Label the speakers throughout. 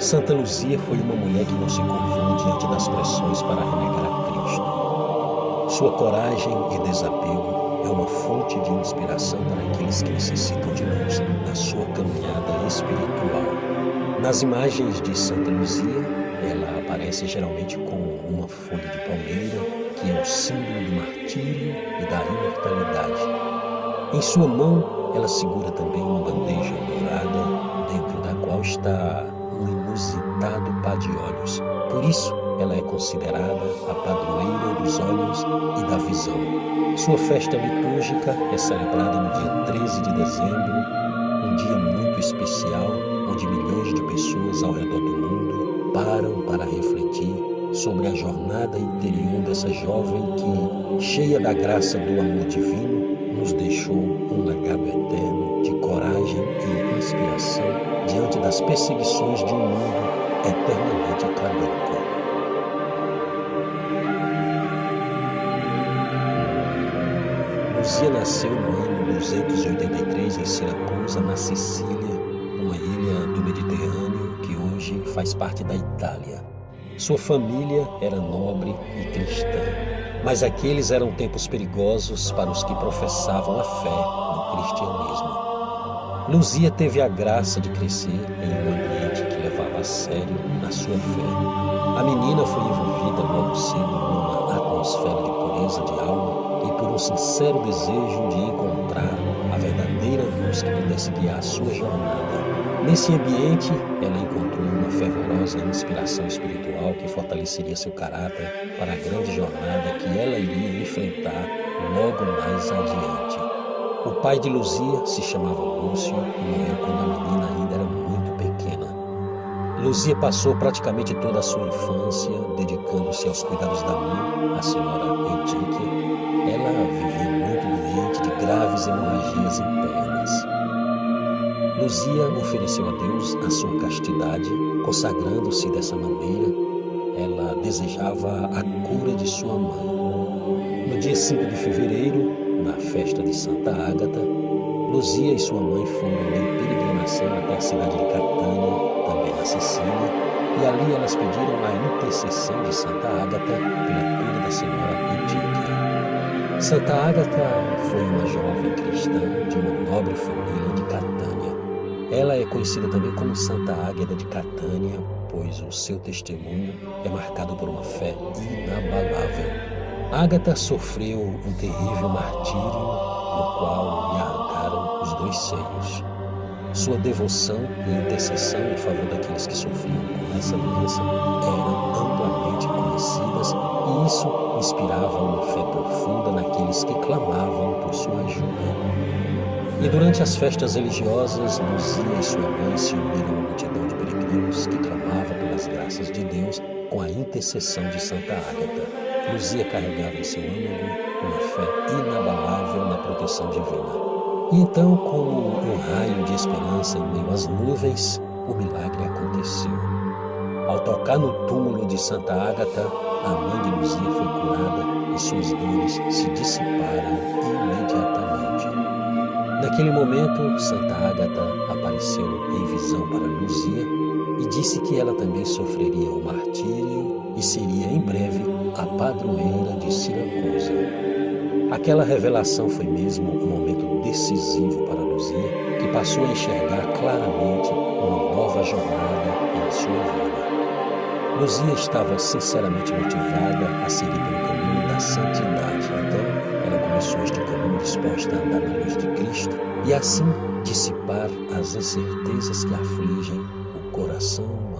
Speaker 1: Santa Luzia foi uma mulher que não se curvou diante das pressões para renegar a Cristo. Sua coragem e desapego é uma fonte de inspiração para aqueles que necessitam de luz na sua caminhada espiritual. Nas imagens de Santa Luzia, ela aparece geralmente com uma folha de palmeira, que é o símbolo do martírio e da imortalidade. Em sua mão, ela segura também uma bandeja dourada, dentro da qual está um inusitado par de olhos. Por isso, ela é considerada a padroeira dos olhos e da visão. Sua festa litúrgica é celebrada no dia 13 de dezembro, um dia muito especial, onde milhões de pessoas ao redor do mundo param para refletir sobre a jornada interior dessa jovem que, cheia da graça do amor divino, nos deixou um legado eterno de coragem e inspiração diante das perseguições de um mundo eternamente caduco. Luzia nasceu no ano 283 em Siracusa, na Sicília, uma ilha do Mediterrâneo que hoje faz parte da Itália. Sua família era nobre e cristã, mas aqueles eram tempos perigosos para os que professavam a fé no cristianismo. Luzia teve a graça de crescer em um ambiente que levava a sério a sua fé. A menina foi envolvida logo cedo numa atmosfera de pureza de alma e por um sincero desejo de encontrar a verdadeira luz que pudesse guiar a sua jornada. Nesse ambiente, ela encontrou uma fervorosa inspiração espiritual que fortaleceria seu caráter para a grande jornada que ela iria enfrentar logo mais adiante. O pai de Luzia se chamava Lúcio e morreu quando a menina ainda era muito pequena. Luzia passou praticamente toda a sua infância dedicando-se aos cuidados da mãe, a senhora Eutiquia. Ela vivia muito doente de graves hemorragias internas. Luzia ofereceu a Deus a sua castidade, consagrando-se dessa maneira. Ela desejava a cura de sua mãe. No dia 5 de fevereiro, na festa de Santa Ágata, Luzia e sua mãe foram em peregrinação até a cidade de Catânia, também na Sicília, e ali elas pediram a intercessão de Santa Ágata pela cura da senhora Eutiquia. Santa Ágata foi uma jovem cristã de uma nobre família de Catânia. Ela é conhecida também como Santa Águeda de Catânia, pois o seu testemunho é marcado por uma fé inabalável. Ágata sofreu um terrível martírio, no qual lhe arrancaram os 2 seios. Sua devoção e intercessão em favor daqueles que sofriam com essa doença eram amplamente conhecidas e isso inspirava uma fé profunda naqueles que clamavam por sua ajuda. E durante as festas religiosas, Luzia e sua mãe se uniram à multidão de peregrinos que clamava pelas graças de Deus com a intercessão de Santa Ágata. Luzia carregava em seu âmago uma fé inabalável na proteção divina. E então, como um raio de esperança em meio às nuvens, o milagre aconteceu. Ao tocar no túmulo de Santa Ágata, a mãe de Luzia foi curada e suas dores se dissiparam imediatamente. Naquele momento, Santa Ágata apareceu em visão para Luzia e disse que ela também sofreria o martírio e seria em breve a padroeira de Siracusa. Aquela revelação foi mesmo um momento decisivo para Luzia, que passou a enxergar claramente uma nova jornada em sua vida. Luzia estava sinceramente motivada a seguir pelo caminho da santidade. Então, ela começou este caminho disposta a andar na luz de Cristo e assim dissipar as incertezas que afligem o coração humano.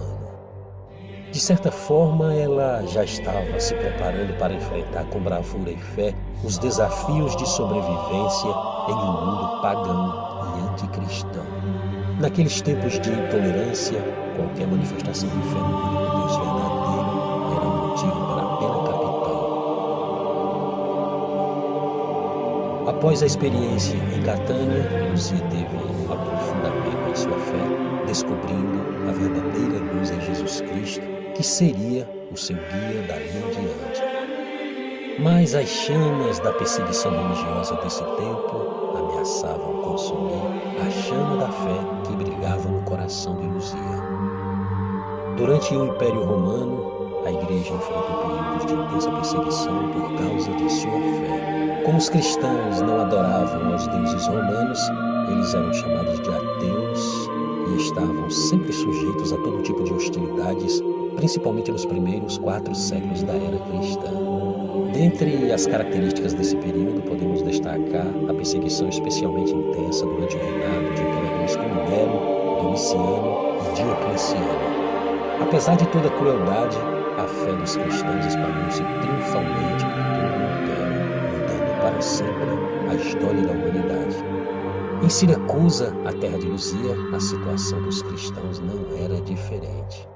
Speaker 1: De certa forma, ela já estava se preparando para enfrentar com bravura e fé os desafios de sobrevivência em um mundo pagão e anticristão. Naqueles tempos de intolerância, qualquer manifestação de fé no único Deus verdadeiro era motivo para a pena capital. Após a experiência em Catânia, Luzia teve um aprofundamento em sua fé, descobrindo a verdadeira luz em Jesus Cristo, que seria o seu guia dali em diante. Mas as chamas da perseguição religiosa desse tempo ameaçavam consumir a chama da fé que brilhava no coração de Luzia. Durante o Império Romano, a Igreja enfrentou períodos de intensa perseguição por causa de sua fé. Como os cristãos não adoravam aos deuses romanos, eles eram chamados de ateus e estavam sempre sujeitos a todo tipo de hostilidades, principalmente nos primeiros 4 séculos da era cristã. Dentre as características desse período, podemos destacar a perseguição especialmente intensa durante o reinado de imperadores como Nero, Domiciano e Diocleciano. Apesar de toda a crueldade, a fé dos cristãos espalhou-se triunfalmente por todo o império, mudando para sempre a história da humanidade. Em Siracusa, a terra de Luzia, a situação dos cristãos não era diferente.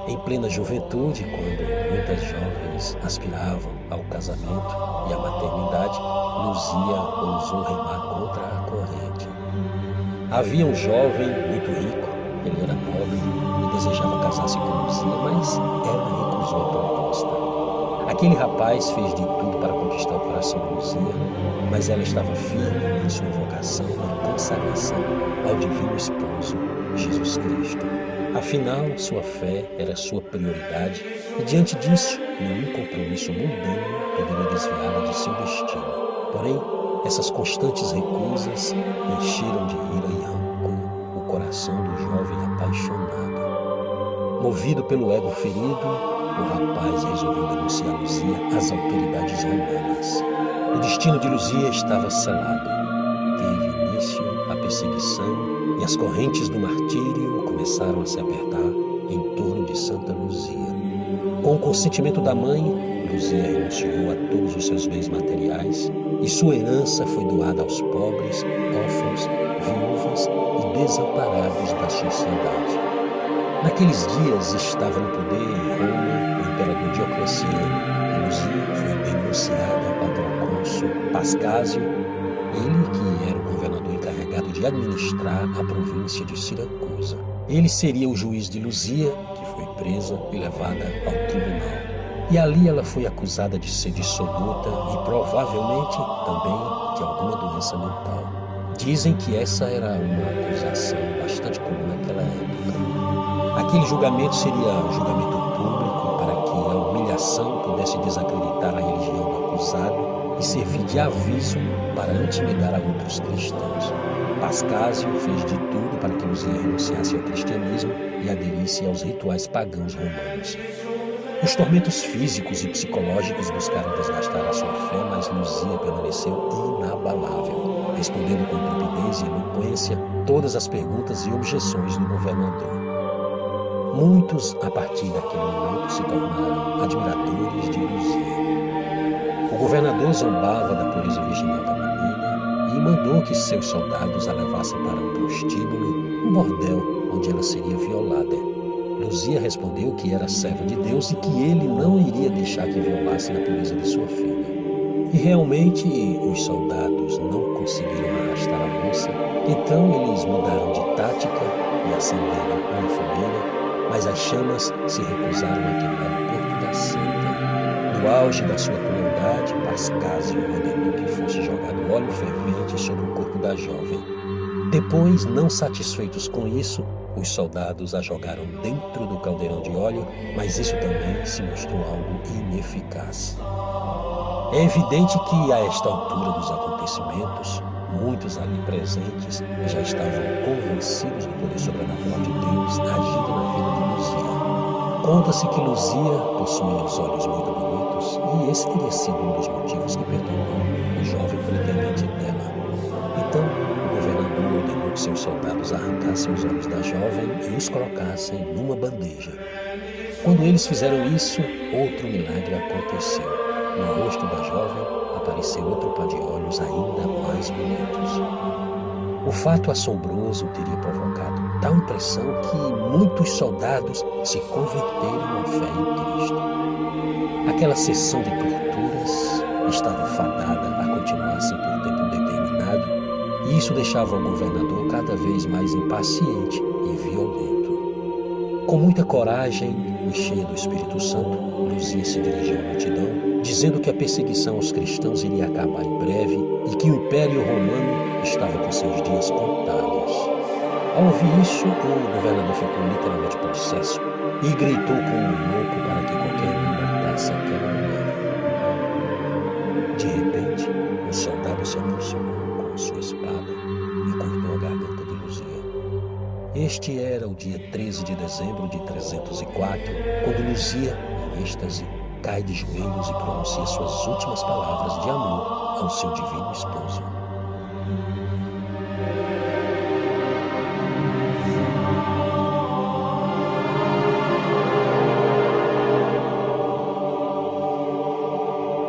Speaker 1: Em plena juventude, quando muitas jovens aspiravam ao casamento e à maternidade, Luzia ousou remar contra a corrente. Havia um jovem muito rico, ele era nobre e desejava casar-se com Luzia, mas ela recusou a proposta. Aquele rapaz fez de tudo para conquistar o coração de Luzia, mas ela estava firme em sua vocação e consagração ao divino esposo, Jesus Cristo. Afinal, sua fé era sua prioridade e, diante disso, nenhum compromisso mundano poderia desviá-la de seu destino. Porém, essas constantes recusas encheram de ira e rancor o coração do jovem apaixonado. Movido pelo ego ferido, o rapaz resolveu denunciar Luzia às autoridades romanas. O destino de Luzia estava selado. Teve início a perseguição e as correntes do martírio começaram a se apertar em torno de Santa Luzia. Com o consentimento da mãe, Luzia renunciou a todos os seus bens materiais e sua herança foi doada aos pobres, órfãos, viúvas e desamparados da sociedade. Naqueles dias estava no poder em Roma o imperador Diocleciano e Luzia foi denunciada ao procônsul Pascásio, ele que era o governador encarregado de administrar a província de Siracusa. Ele seria o juiz de Luzia, que foi presa e levada ao tribunal. E ali ela foi acusada de ser dissoluta e provavelmente também de alguma doença mental. Dizem que essa era uma acusação bastante comum naquela época. Aquele julgamento seria um julgamento público para que a humilhação pudesse desacreditar a religião do acusado e servir de aviso para intimidar a outros cristãos. Pascásio fez de tudo para que Luzia renunciasse ao cristianismo e aderisse aos rituais pagãos romanos. Os tormentos físicos e psicológicos buscaram desgastar a sua fé, mas Luzia permaneceu inabalável, respondendo com intrepidez e eloquência todas as perguntas e objeções do governador. Muitos, a partir daquele momento, se tornaram admiradores de Luzia. O governador zombava da pureza virginal da menina e mandou que seus soldados a levassem para um prostíbulo, um bordel, onde ela seria violada. Luzia respondeu que era serva de Deus e que ele não iria deixar que violassem a pureza de sua filha. E realmente os soldados não conseguiram arrastar a moça, então eles mudaram de tática e acenderam uma fogueira, mas as chamas se recusaram a queimar o corpo da santa. No auge da sua crueldade, Pascásio ordenou que fosse jogado óleo fervente sobre o corpo da jovem. Depois, não satisfeitos com isso, os soldados a jogaram dentro do caldeirão de óleo, mas isso também se mostrou algo ineficaz. É evidente que, a esta altura dos acontecimentos, muitos ali presentes já estavam convencidos do poder sobrenatural de Deus agindo na vida de Luzia. Conta-se que Luzia possuía os olhos muito bonitos e esse teria sido um dos motivos que perturbou o jovem pretendente dela. Então, o governador ordenou que seus soldados arrancassem os olhos da jovem e os colocassem numa bandeja. Quando eles fizeram isso, outro milagre aconteceu. No rosto da jovem apareceu outro par de olhos ainda mais bonitos. O fato assombroso teria provocado tal impressão que muitos soldados se converteram à fé em Cristo. Aquela sessão de torturas estava fadada a continuar-se por tempo indeterminado, e isso deixava o governador cada vez mais impaciente e violento. Com muita coragem e cheia do Espírito Santo, Luzia se dirigiu à multidão, dizendo que a perseguição aos cristãos iria acabar em breve e que o Império Romano estava com seus dias contados. Ao ouvir isso, o governador ficou literalmente possesso e gritou como um louco para que qualquer um matasse aquela mulher. De repente, um soldado se aproximou com sua espada e cortou a garganta de Luzia. Este era o dia 13 de dezembro de 304, quando Luzia, em êxtase, cai de joelhos e pronuncia suas últimas palavras de amor ao seu divino esposo.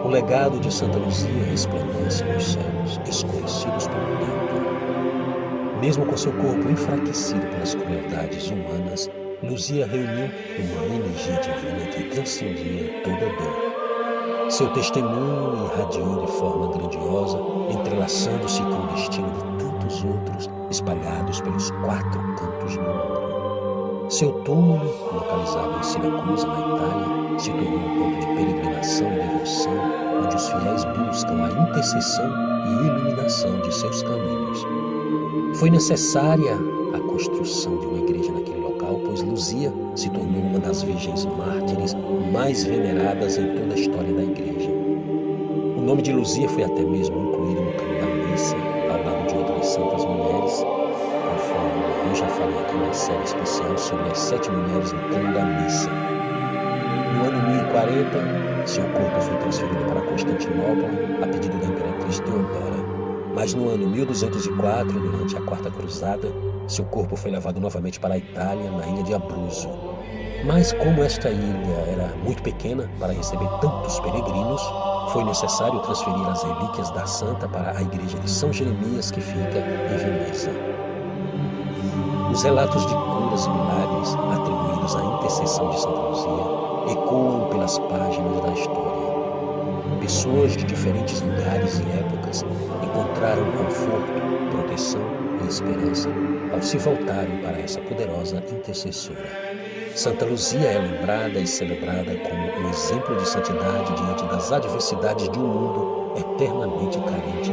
Speaker 1: O legado de Santa Luzia resplandece nos céus, escurecidos pelo tempo. Mesmo com seu corpo enfraquecido pelas crueldades humanas, Luzia reuniu uma energia divina que transcendia toda dor. Seu testemunho irradiou de forma grandiosa, entrelaçando-se com o destino de tantos outros espalhados pelos 4 cantos do mundo. Seu túmulo, localizado em Siracusa, na Itália, se tornou um ponto de peregrinação e devoção, onde os fiéis buscam a intercessão e iluminação de seus caminhos. Foi necessária a construção de uma igreja naquele local, pois Luzia se tornou uma das virgens mártires mais veneradas em toda a história da igreja. O nome de Luzia foi até mesmo incluído no canto da missa, ao lado de outras santas mulheres, conforme eu já falei aqui na série especial sobre as 7 mulheres no canto da missa. No ano 1040, seu corpo foi transferido para Constantinopla a pedido da imperatriz Teodora. Mas no ano 1204, durante a Quarta Cruzada, seu corpo foi levado novamente para a Itália, na ilha de Abruzzo. Mas como esta ilha era muito pequena para receber tantos peregrinos, foi necessário transferir as relíquias da santa para a igreja de São Jeremias, que fica em Veneza. Os relatos de curas e milagres atribuídos à intercessão de Santa Luzia ecoam pelas páginas da história. Pessoas de diferentes lugares e épocas encontraram conforto, proteção e esperança ao se voltarem para essa poderosa intercessora. Santa Luzia é lembrada e celebrada como um exemplo de santidade diante das adversidades de um mundo eternamente carente